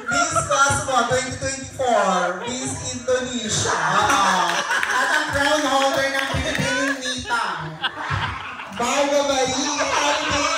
Miss Cosmo 2024, Miss Indonesia. At ang crown holder ng Pilipining Nita. Marga Marie Alvin.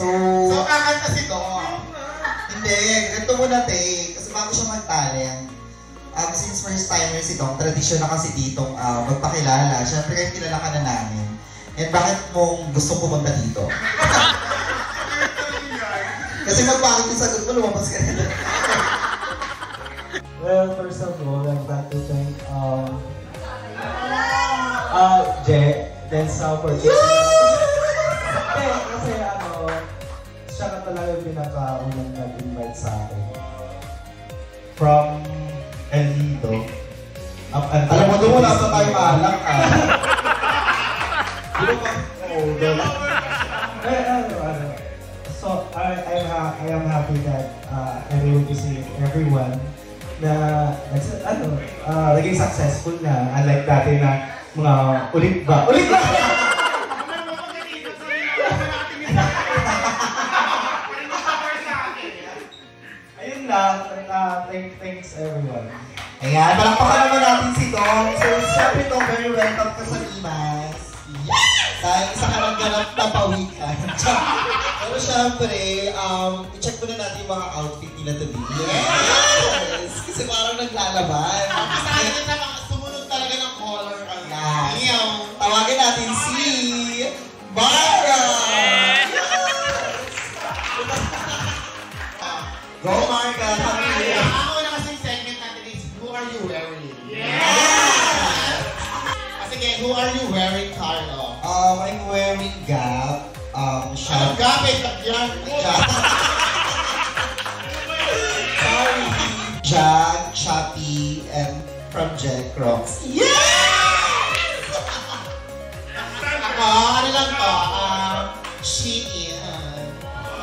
So kakanta si Dong. Hindi, ganito muna te, kasi bago siya mag-talent. Since first timer si Dong, tradisyon na kasi ditong magpakilala. Siyempre kahit kilala ka na namin. And bakit mong gusto pumunta dito? Kasi magpakit yung sagot mo, lumabas ka na. Well, first of all, I'd like to thank Jay, Densa for this. Kasi siya ka talaga yung pinaka-unang nag-invite sa akin. From El Nido. Alam mo doon, wala pa tayo maalang ka. So, I am happy that I'm able to see everyone na naging successful na. Unlike dati na mga ulit ba? Ulit ba? Ayun lang. Thanks everyone. Ayan, palakpakan naman natin si Dong. So, syempre Dong, very welcome ka sa Limas. Yes! Dahil isa ka lang ganap na pawikan. Pero syempre, i-check muna natin yung mga outfit nila today. Yes! Kasi parang naglalaban. Sa akin na sumunod talaga ng color. Yes! Tawagin natin si Mara! Go Marga! Ang una kasing segment natin is, who are you wearing? Sige, who are you wearing, Carlo? I'm wearing Gap. Anong gamit? Lagyan. Sorry. Jag, Shopee, and from Jack Rocks. Yes! Ano lang to? Shein.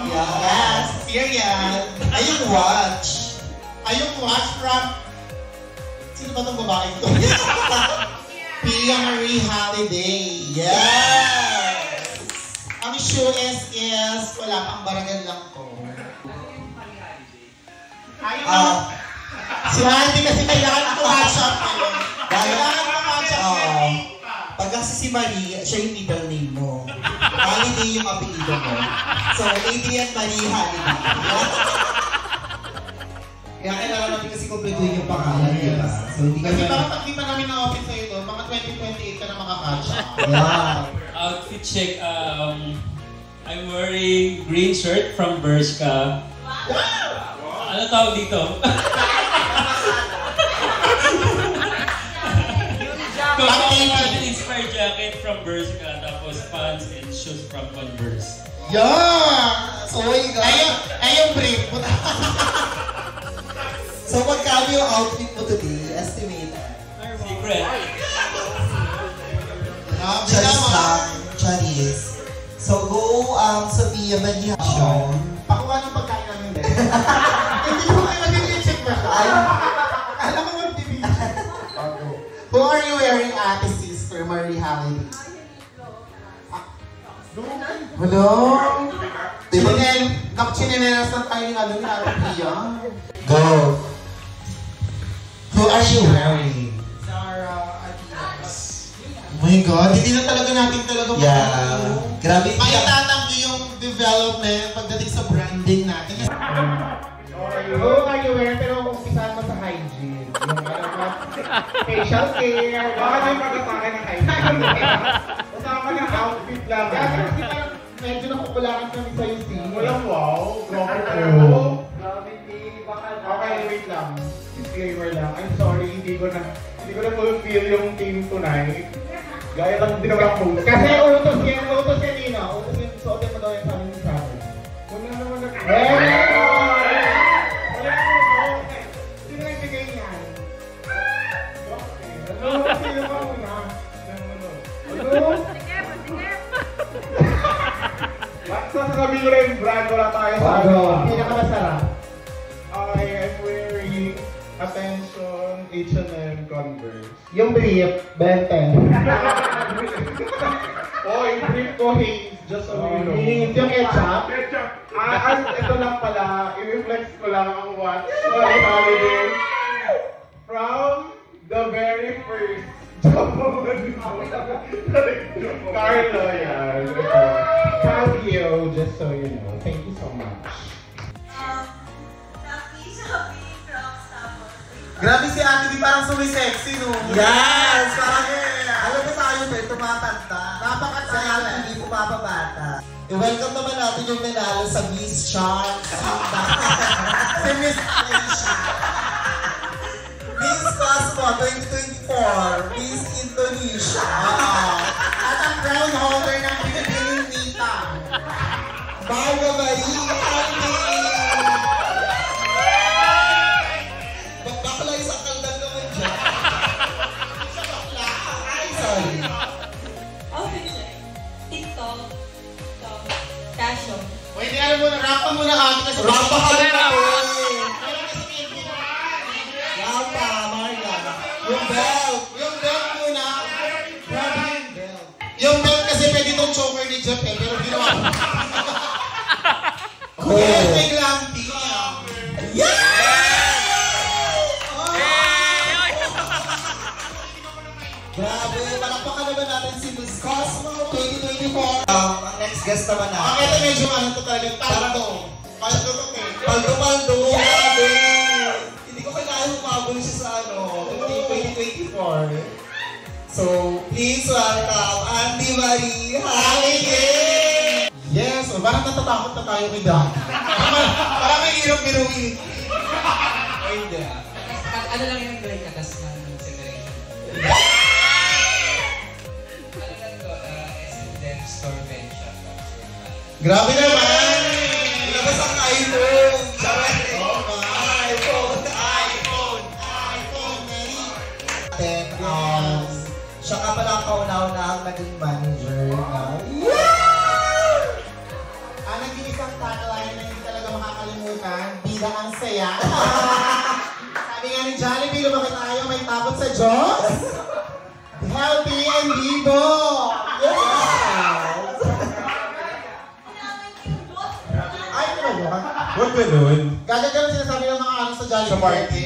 Yes. Serious. Ayun, watch. Ayong watch from... Sino ba itong babae ito? Pia Marie Holiday. Yes! Ang shoe is wala pang baragan lang to. Si Handy kasi kailangan ko match up eh. Kailangan ko match up. Pag kasi si Marie, siya yung middle name mo. Holiday yung apelido mo. So, Adrian Marie Holiday. Kaya kailangan natin kasi kumpletuhin yung pangalan, di ba? So, hindi ka Kasi na... bakit hindi pa namin na-open sa'yo doon, mga 2028 ka na makakatch up. Yeah. Outfit check, I'm wearing green shirt from Bershka. Ano tawag dito? Inspired jacket from Bershka, tapos pants and shoes from Converse. Yeah! So, Ayong brief. So, magkano yung outfit mo today? Estimate. Secret. Charis lang. Charis. So, go Sophia Maria. Pakuha ng pagkain namin din. Hindi mo kayo mag-check ba ka? Alam mo mag-TV. Who are you wearing, ate sister Marie Holiday? Hello? Chinelas na tayo ng ni Ate Pia. Go. Who are you wearing? Zara. Oh my God, hindi na talaga natin talaga Grabe. maitatanggi yung development pagdating sa branding natin. Who are you wearing? Pero umpisahan mo sa hygiene. Yung facial care. Baka na yung pag-atake ng hygiene. Kasama ng outfit lang. Kasi parang medyo nakukulangan kami sa'yo, Steve. Walang wow. Okay, wait lang. Disclaimer lang. I'm sorry, hindi ko na fulfill yung team tonight. Gaya lang din naman ako. Kasi utos yan Nina. Utos yan, suotin mo daw yung sabi ni Sabi. Wala naman na. Sino yung bigay niyan? Sino ka muna? Basta sasabihin ko na yung brand, wala tayo sa pinakamasarap. Okay, I'm wearing Attention H&M Converse. Yung brief, Benten. Yung brief ko, Hanes, just so you know. Hanes, yung ketchup? Ketchup. Ito lang pala, i-reflex ko lang ang watch. Holiday. From the very first Carlo, yan. Proud you, just so you know. Thank you so much. Grabe si Ate Di, parang sumisexy, no? Yes! Parang alam mo tayo, tumatanda. Napakataya na hindi pumapabata. I-welcome naman natin yung nanalo sa Miss Chance. Si Miss Alicia. Miss Cosmo 2024. Miss Indonesia. At ang crown holder ng Pilipining Nita. Marga Marie. Bakla isang kaldag naman dyan. Sorry. TikTok. Casio. O hindi alam mo na, rampa muna kami kasi Rampa ka rin ako. Rampa, Marga. Yung belt. Yung belt muna. Yung belt kasi pwede itong choker ni Jeff pero ginawa ko. Kuya, may glampi. Grabe, palakpakan naman natin si Miss Cosmo 2024. Ang next guest naman natin. Ito medyo to talaga, paldo. Paldo to Paldo, grabe. Hindi ko kailangan humabol siya sa 2024. So, please welcome Andy Marie Holiday! Yes, parang natatakot na tayo kay Dan. Parang may hirap biruin. Ay, hindi Ano lang yung gawin katas ng generation? Ano lang ito? S&M Store Venture. Grabe naman! Ilabas ang iPhone! Then, siya ka pala kauna-una ang naging manager na Ang naging isang tagline na hindi talaga makakalimutan, bida ang saya. Sabi nga ni Jollibee, lumaki tayo, may takot sa Diyos. Healthy and vivo! Yes! Ay, di ba yun? Huwag ganun. Gagaganon sinasabi ng mga sa Jollibee. Sa party.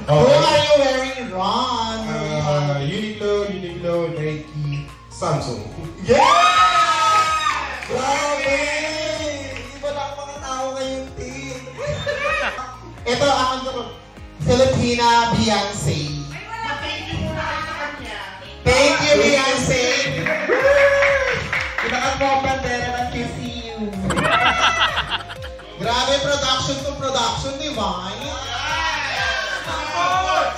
Who are you wearing, Ron? Uniqlo, Nike, Samsung. Yeah! Grabe! Iba na ang mga tao ngayong team. Ito ang Filipina Beyonce. Thank you, Beyonce! Pinakad mo ang bandera ng QCU. Grabe, production to production, di ba?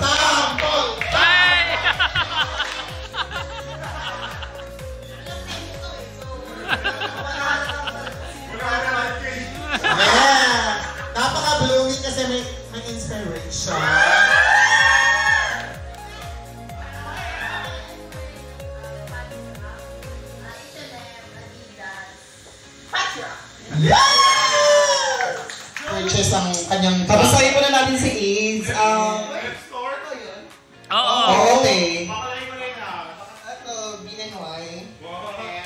Sample! Yeah! Napaka-blooming kasi may inspiration. Purchase ang kanyang Kamustahin muna natin si AIDS. Oo. Okay. Ito, BNY.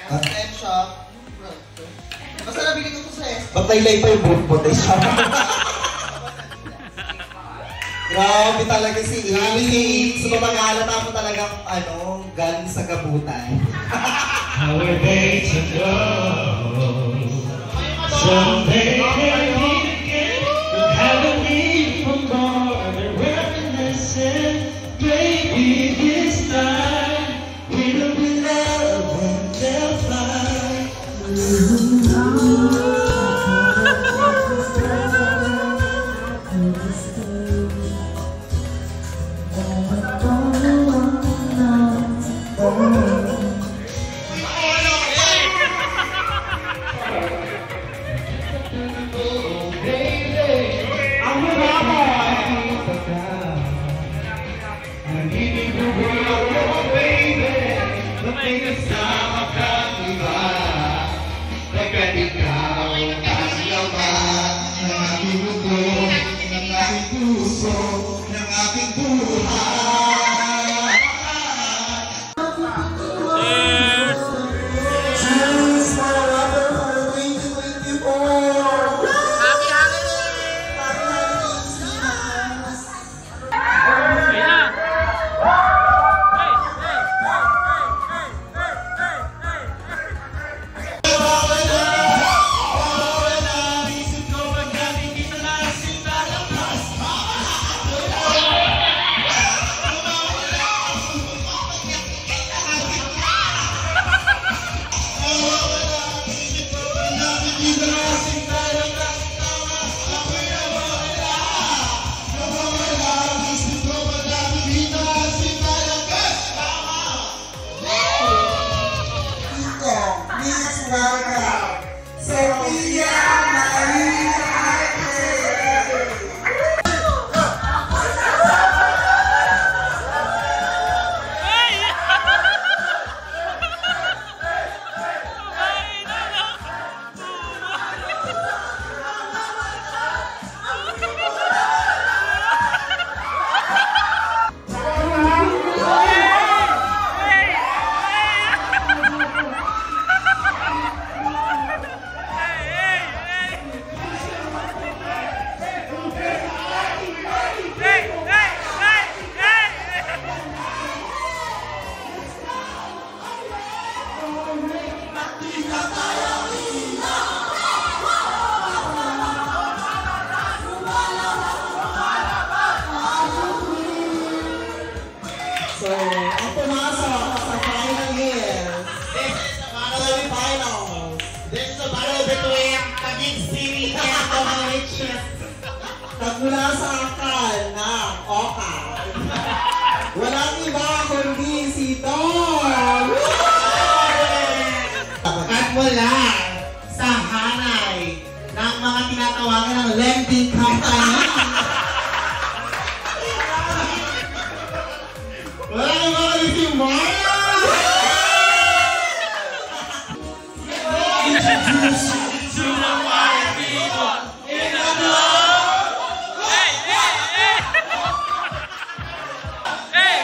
Time shop. Basta nabili ko ito sa S. Ba't nailay pa yung bot-bot ay siya? Grabe talaga si Amy. So, mapag-alata mo talagang, galing sa gabutan. How are they to go? Someday they'll meet again. They'll have a need for more. They're reminiscing. Maybe this time we'll be loved and they'll find. So, ang pumasok sa final is, this is the battle finals. This is the battle between Taguig City and Novaliches. Nagmula sa akal ng Oka. Walang iba kundi si Tom! At mula sa hanay ng mga tinatawagan ng lending company. Wala kang mga si Maya! Introduce you to the white people in the blood! Hey, hey, hey! Hey!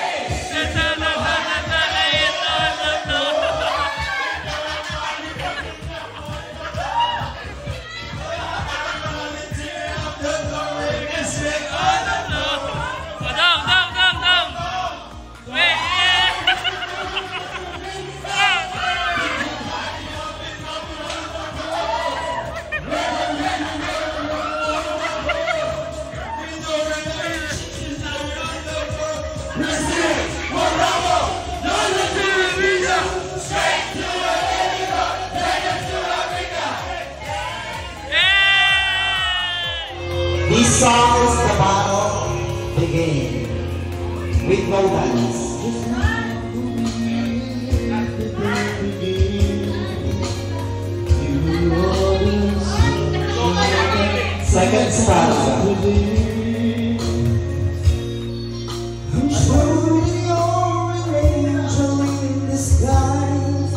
This song is the battle begin with no dance. Second stanza. I'm truly your angel in disguise.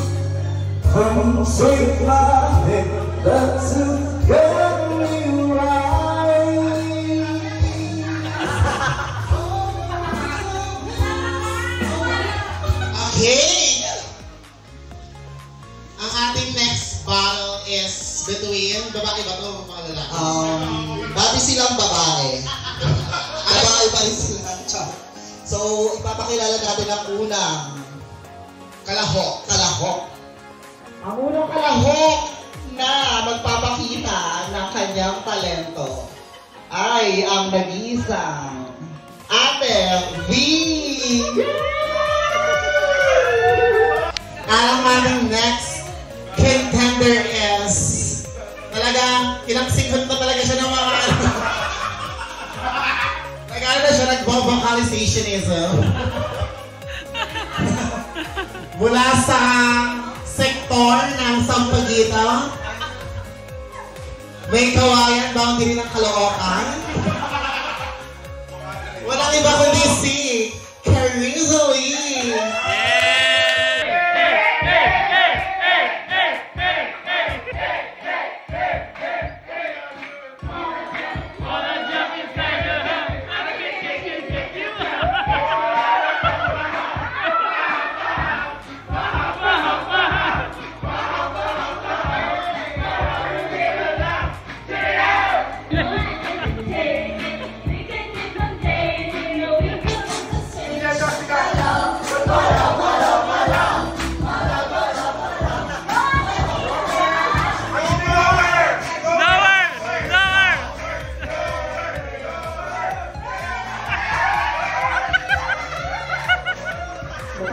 Come save my head, that's a get me right. Okay! Ang ating next battle is between, babae ba ito o mga lalaki? Dati silang babae. Babae pa rin So, ipapakilala natin ang unang kalahok. Ang unang kalahok na magpapakita ng kanyang talento ay ang nag-iisang Ate V! Ang aming next contender is talagang ilang sigot na talaga siya ng mga nag-ano na siya, nag-vocalizationism. Mula sa sektor ng Sampaguita, may kawayan, boundary ng Caloocan. Walang iba kundi si Carissa Lee.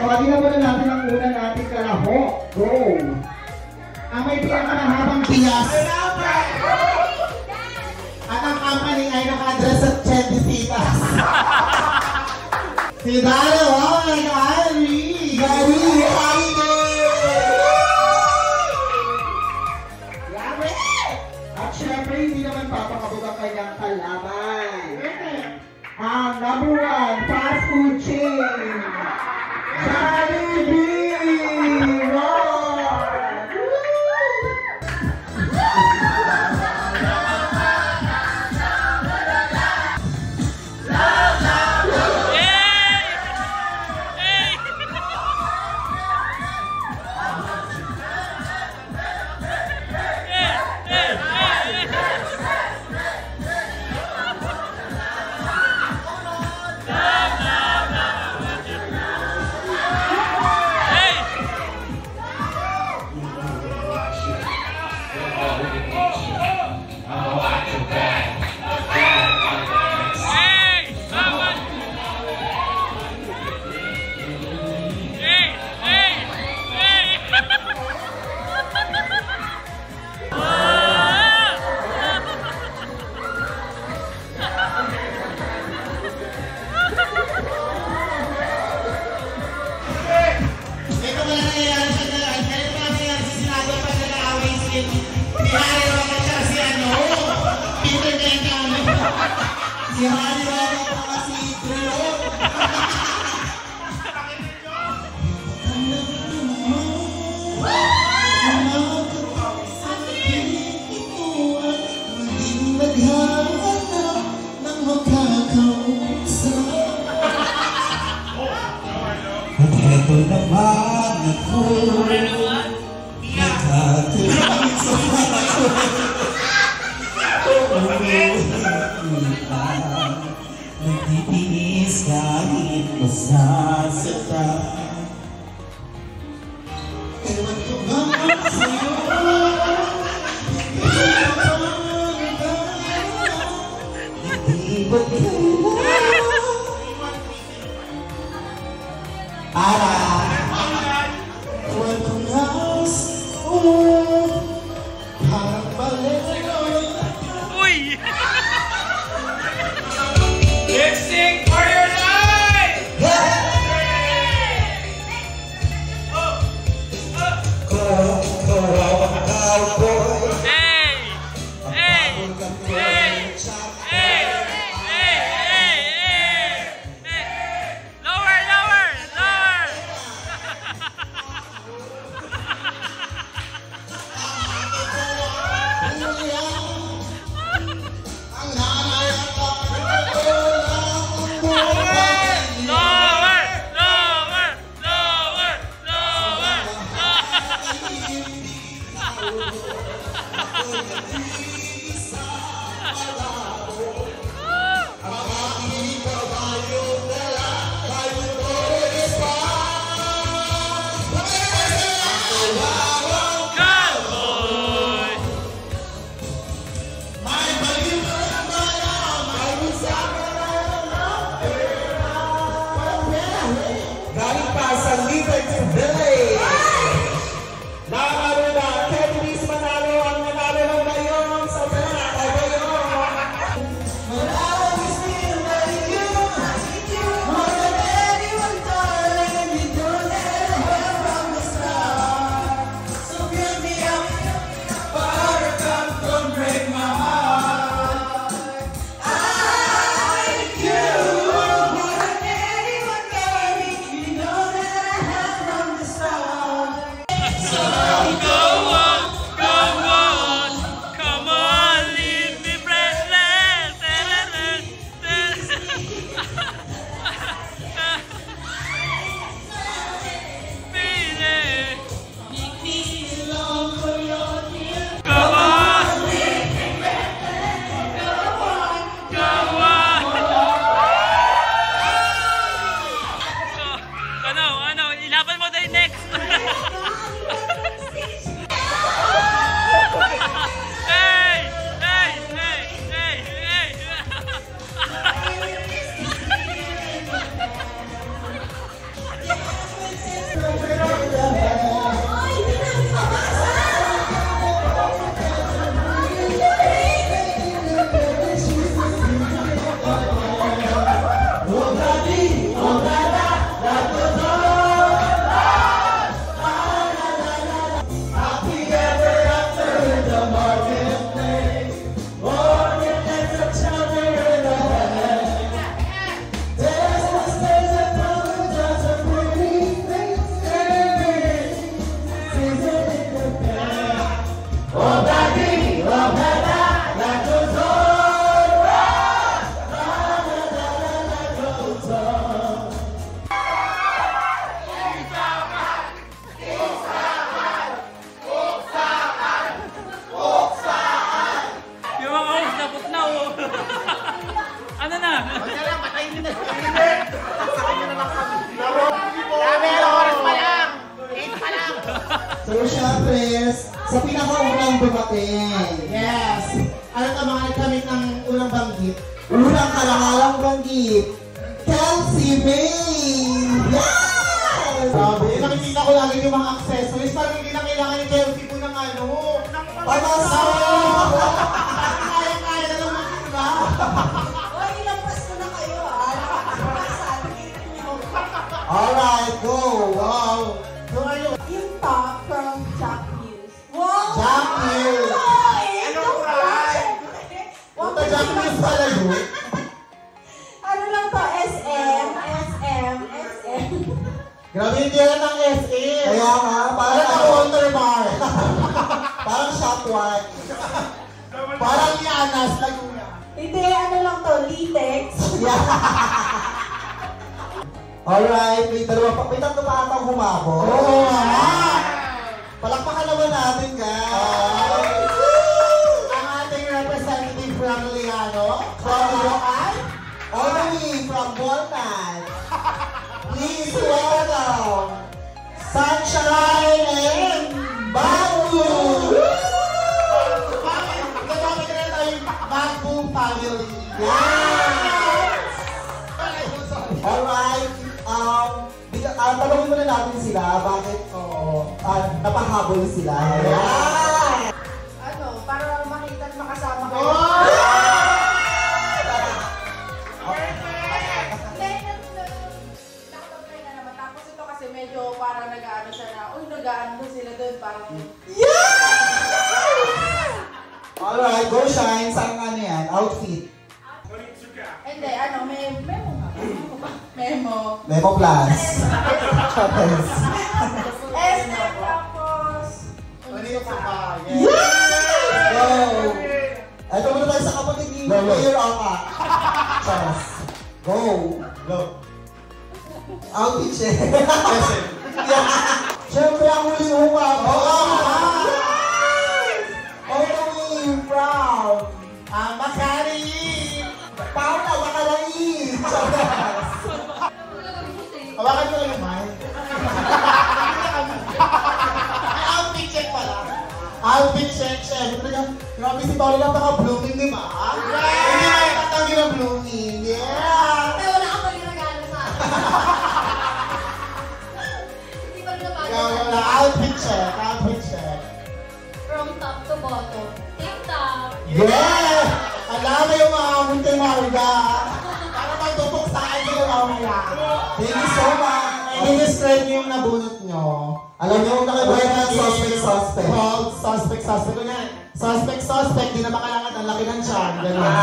Tawagin na muna natin ang una natin kalahok. Go! Ang may pinakamahabang bias. At ang company ay naka-address sa Chedisitas. Si Dara, wow, Gary! Gary! At syempre, hindi naman papakabog ang kanyang kalaban. Ang number 1 fast food chain, Jollibee! Wow! Si Hari Roque pa kasi Trello. Ito naman ako nakatuloy sa pato. Nagtitiis kahit masasaktan. Ewan ko ba sa'yo? Hindi ba kailangan? Ewan ko nga sa'yo. Parang balik. Uy! Lip sync for your life! Hey! Hey! Hey! Hey! Hey! Hey! Lower! Lower! Lower! Village! Nakakalo na, Kevin Manalo ang nanalo ng Bayong sa Penata Bayong! So, syempre, sa pinakaunang dumating. Yes! Ano ka mga nagkamit ng unang banggit? Unang karangalang banggit, Kelsey May! Yes! Sabi, nakikita ko lagi yung mga accessories. Parang hindi na kailangan ni Kelsey po ng ano. Pamasaw! Kaya-kaya na naman sila. Oy, ilang pasko na kayo Alright, go! Wow! So, ayun. Yung top from Jack Hughes. Wow! Jack Hughes. Anong price? Punta Jack Hughes pala yun. Ano lang to? SM. Grabe, hindi yan ng SM. Kaya nga, Parang parang ang watermark. parang shop one. Parang Yanas, Laguna. Hindi, ano lang to? Latex. Alright, may tatlo pa atang humabol. Oo nga. Palakpakan naman natin, guys! Ang ating representative from Liano, from Loan. All the way from Boltan. Please welcome Sunshine and Babu! Kasama ka na tayong Babu family. Yes! Alright, tanongin muna natin sila bakit napahabol sila. Yeah! Ano, para makita at makasama kayo. Oh! Nakapag-try na naman. Tapos ito kasi medyo parang nag-ano siya na, uy, nag-ano sila doon, parang... Alright, go shine. Saan ano yan? Outfit. Hindi, ano, may memo nga. Memo. Memo plus. Chapels. SM tapos... Onitsuka. Yes! Go! Ito muna tayo sa kapatid ni Mayor Oka. Charas. Go! Go. Outfit check. Siyempre ang huling humabol. All the way from Makari. Paula Makalain. Charas. Hawakan mo lang yung mic. Ay, outfit check pala. Outfit check, syempre. Grabe si Paula lang naka-blooming, di ba? Hindi na itatanggi ng blooming. Yeah! Pero wala ka pa ginagano sa akin. Hindi ko Yeah! Alam mo yung mga munting marga. Para magtupok sa akin yung mamaya. Thank you so much. I-describe niyo yung nabunot nyo. Alam niyo kung nakabuhay na suspect. Called suspect. Ganyan. Suspect. Di na makalangat. Ang laki ng tiyan. Ganun.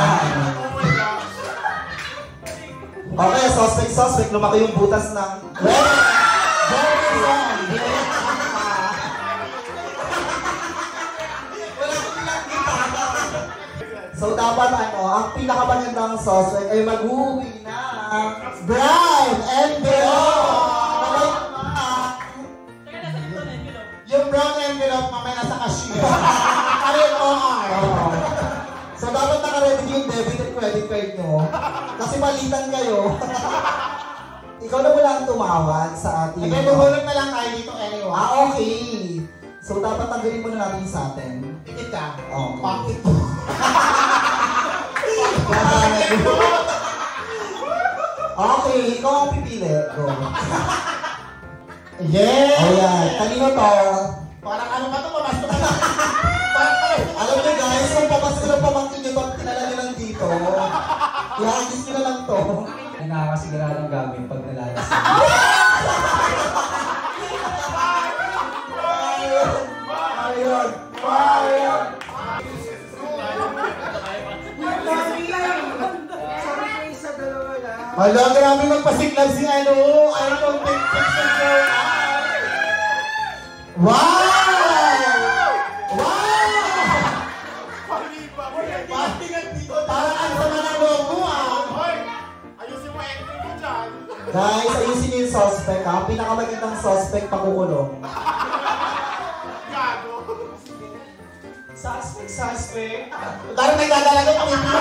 Okay, suspect. Lumaki yung butas ng... So dapat ang pinakamagandang suspect ay mag-uwi na Brown envelope! Yung brown envelope mamaya nasa cashier. RMOR. So dapat naka-ready yung debit and credit card nyo. Kasi malitan kayo. Ikaw na wala ang tumawag sa ating... Nagbubulag na lang tayo dito anyway. Okay. So dapat tanggalin muna natin sa atin. Pikit ka? Oo. Pakit. Okay, ikaw ang pipili. Go. Yeah! Ayan, kanino to? Parang ano ba ito? Pamasok na. Alam niyo guys, kung papasok na pamangkin niyo pag kilala niyo lang dito, i-agis niyo na lang to. Ay, nakakasigaradong gamit pag nalalas. Ayun. Hala, grabe magpasiklab si ano. Ano pong picture ko. Wow! Parang ang sama ng loob mo ayusin mo entry mo dyan. Guys, ayusin niyo yung suspect ha. Pinakamagandang suspect pakukulong. Suspect. Parang may dadalaga kami dito.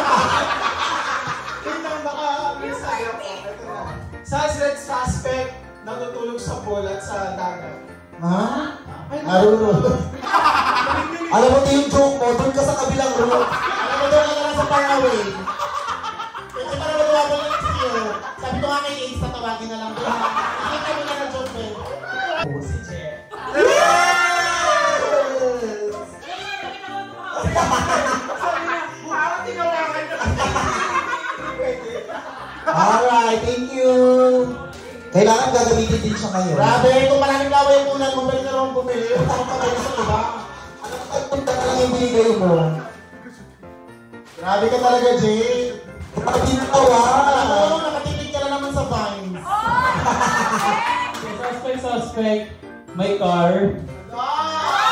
Tingnan baka sa'yo. Suspect natutulog sa pool at sa dagat. Ha? Narunod. Alam mo ito yung joke mo, doon ka sa kabilang room. Alam mo doon ka lang sa faraway. Kasi parang wala lang sa'yo. Sabi ko nga kay Ace, tatawagin na lang doon. Nakita mo na na joke mo. Si Jeff. Alright, thank you. Kailangan gagamitin din siya ngayon. Grabe, kung maraming laway yung unan mo, balik na naman bumili. Ano pa kayo sa iba? Punta ka lang yung binigay mo. Grabe ka talaga, Jay. Bakit natawa? Alam mo, nakatitig ka na naman sa Vines. Suspect. May car.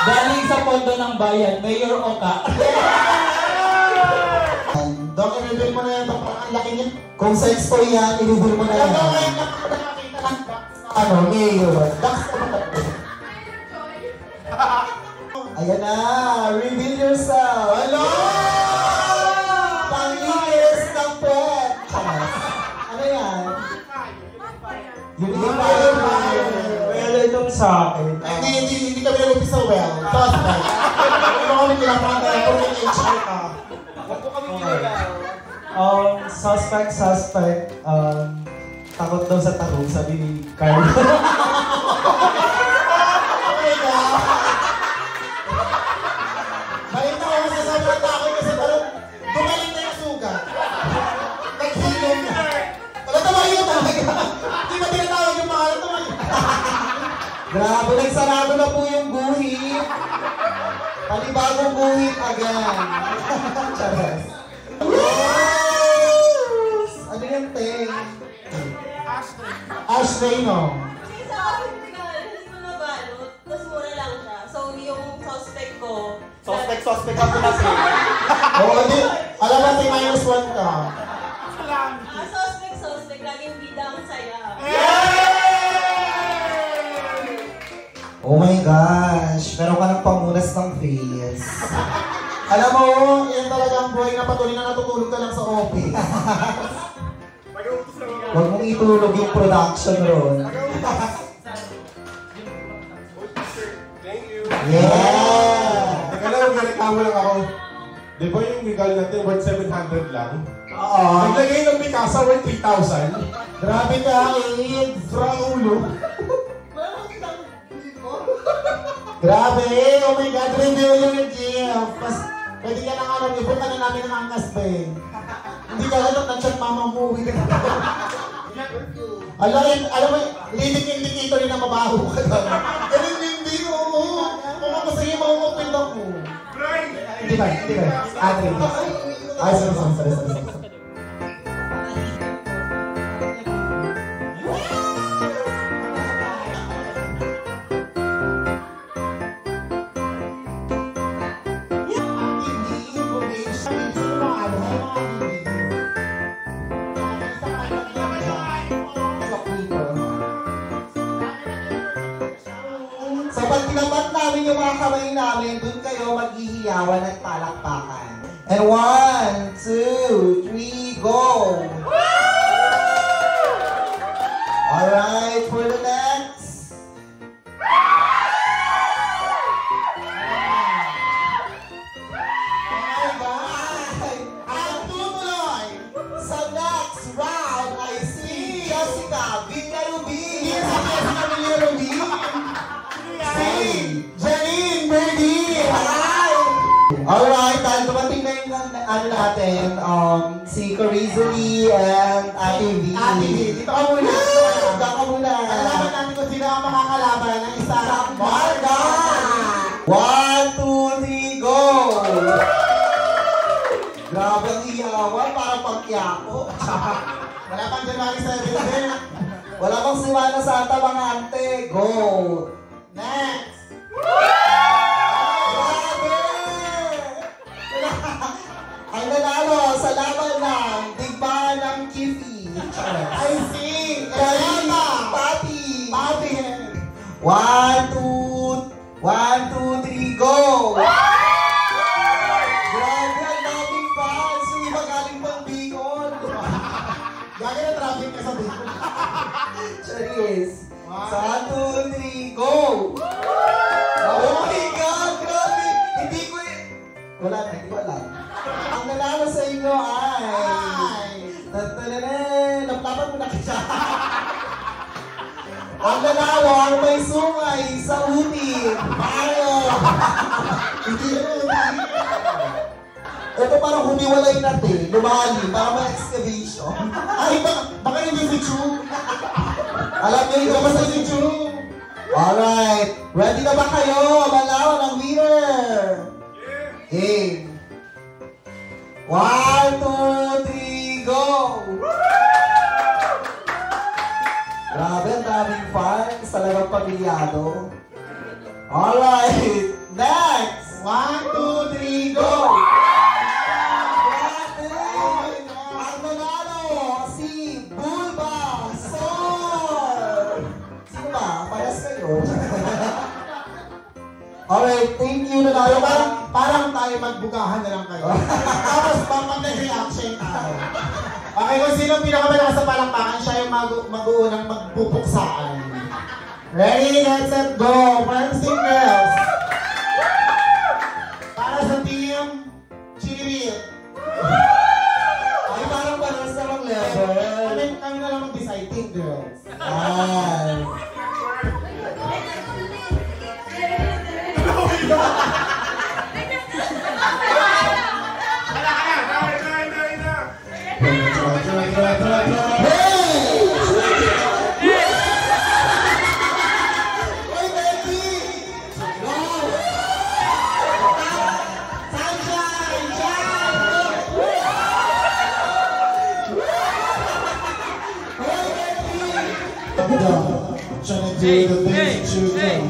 Galing sa pondo ng bayan, Mayor Oka. Dok, i-reveal mo na yan. Ang laki niya. Kung sex toy yan, i-reveal mo na yan. Dok, ngayon nakakita lang box. Ano, mayor. Ayan na, reveal yourself. Hello! Panglinis ng pet. Ano yan? Unifier. Well, itong sa akin. Hindi kami nag-upisa well. Suspect. Hindi mo kami pinapakita na kung may HR ka. Suspect. Takot daw sa tarong, sabi ni Carl. Okay ka? Balita ko masasabi ng takot kasi parang gumaling na yung sugat. Naghilom na. Wala tumayo talaga. Hindi ba tinatawag yung pangalan tumayo? Grabe, nagsarado na po yung guhit. Panibagong guhit again. Charas. Yes! Ano yung thing? Ashley, no? Kasi sa akin, hindi ko nabalot. Tapos mura lang siya. So, yung suspect ko... Suspect ka po kasi. Oo, di. Alam mo, may -1 ka. Suspect. Laging bida ang saya. Oh my gosh, meron ka ng pamunas ng face. Alam mo, yan talaga ang buhay na patuloy na natutulog ka lang sa office. Huwag mong itulog yung production ron. Yeah! Teka lang, nareklamo lang ako. Di ba yung legal natin worth 700 lang? Oo. Naglagay ng Mikasa worth 3,000. Grabe ka, AIDS. Sobrang ulo. Grabe, oh my God, reveal yung gift. Pwede ka ng ano, ibon ka na namin ng angkas, Ben. Hindi ka lang nag-chat mama mo, uwi ka na. Alam mo, leading indicator yun na mabaho ka doon. Ganun hindi, oo. Kung ako sa'yo, ma-open ako. Hindi ba? Ate. Ay, sorry. So pag tinapat namin yung mga kamay namin, dun kayo maghihiyawan at palakpakan. And 1, 2, 3, go! Alright, for the next. At tumuloy! Sa next round, I see Jessica Villarubi. Janine Birdie! Hi! Alright, dahil dumating na yung ano natin, si Corizoli and Ate V. Ate V, dito ka muna. Dito ka muna. Alaman natin kung sino ang makakalaban ng isang Marga! 1, 2, 3, go! Grabe ang iyawan, parang pagkyako. Wala pang January 7. Wala pang Semana Santa, mga ante. Go! Next! Grabe! Ang nanalo sa laban ng Digmaan ng Kifi. I see! Karima! Papi! 1, 2, 3, go! Grabe, ang daming fans. Yung iba galing pang Bicol. Gagi na traffic ka sa dito. Charis. 1, 2, 3, go! Oh my God! Grabe! Hindi ko wala na, hindi ko alam. Ang nanalo sa inyo ay... Naplapan mo na siya. Ang nanalo ang may sungay sa utin. Mario! Hindi na. Ito parang humiwalay natin. Lumali. Parang may excavation. Ay, baka hindi si Chu. Alam niyo ito ba sa YouTube? Alright. Ready na ba kayo? Malawan ang winner. Game. 1, 2, 3, go! Grabe, ang daming fans. Talagang pamilyado. Alright. Next. 1, 2, 3, go! Ang nanalo, si Bulbasaur! Sino ba? Parehas kayo. Alright, thank you nanalo. Parang tayo magbugahan na lang kayo. Tapos pag nag-reaction tayo. Okay, kung sino pinakamalakas sa palakpakan, siya yung mag-uunang magpupuksaan. Ready, let's set, go! First singles. Para sa team, Chiririt. Ay, parang parehas na lang level. Kami na lang mag-decide, team girls. Ay. Trying to do the things that you do.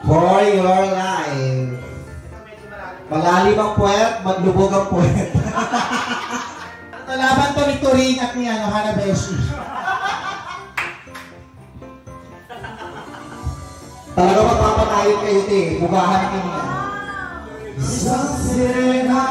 For your life. Malalim ang puwet, maglubog ang puwet. Laban to ni Turing at ni Hanabeshi. Talaga magpapatayin kayo, te. Bugahan kayo niya. Isang sirena,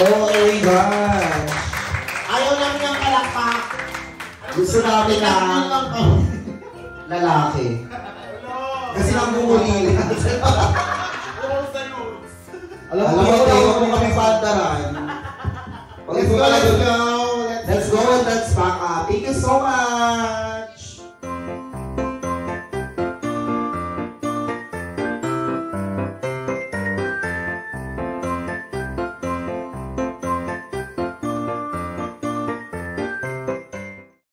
Oh my God! Ayaw namin ng palakpak. Gusto namin na lalaki. Kasi nangunguli na. Alam mo, huwag mo kami pandaran. Let's go, let's go. Let's go and let's back up. Thank you so much!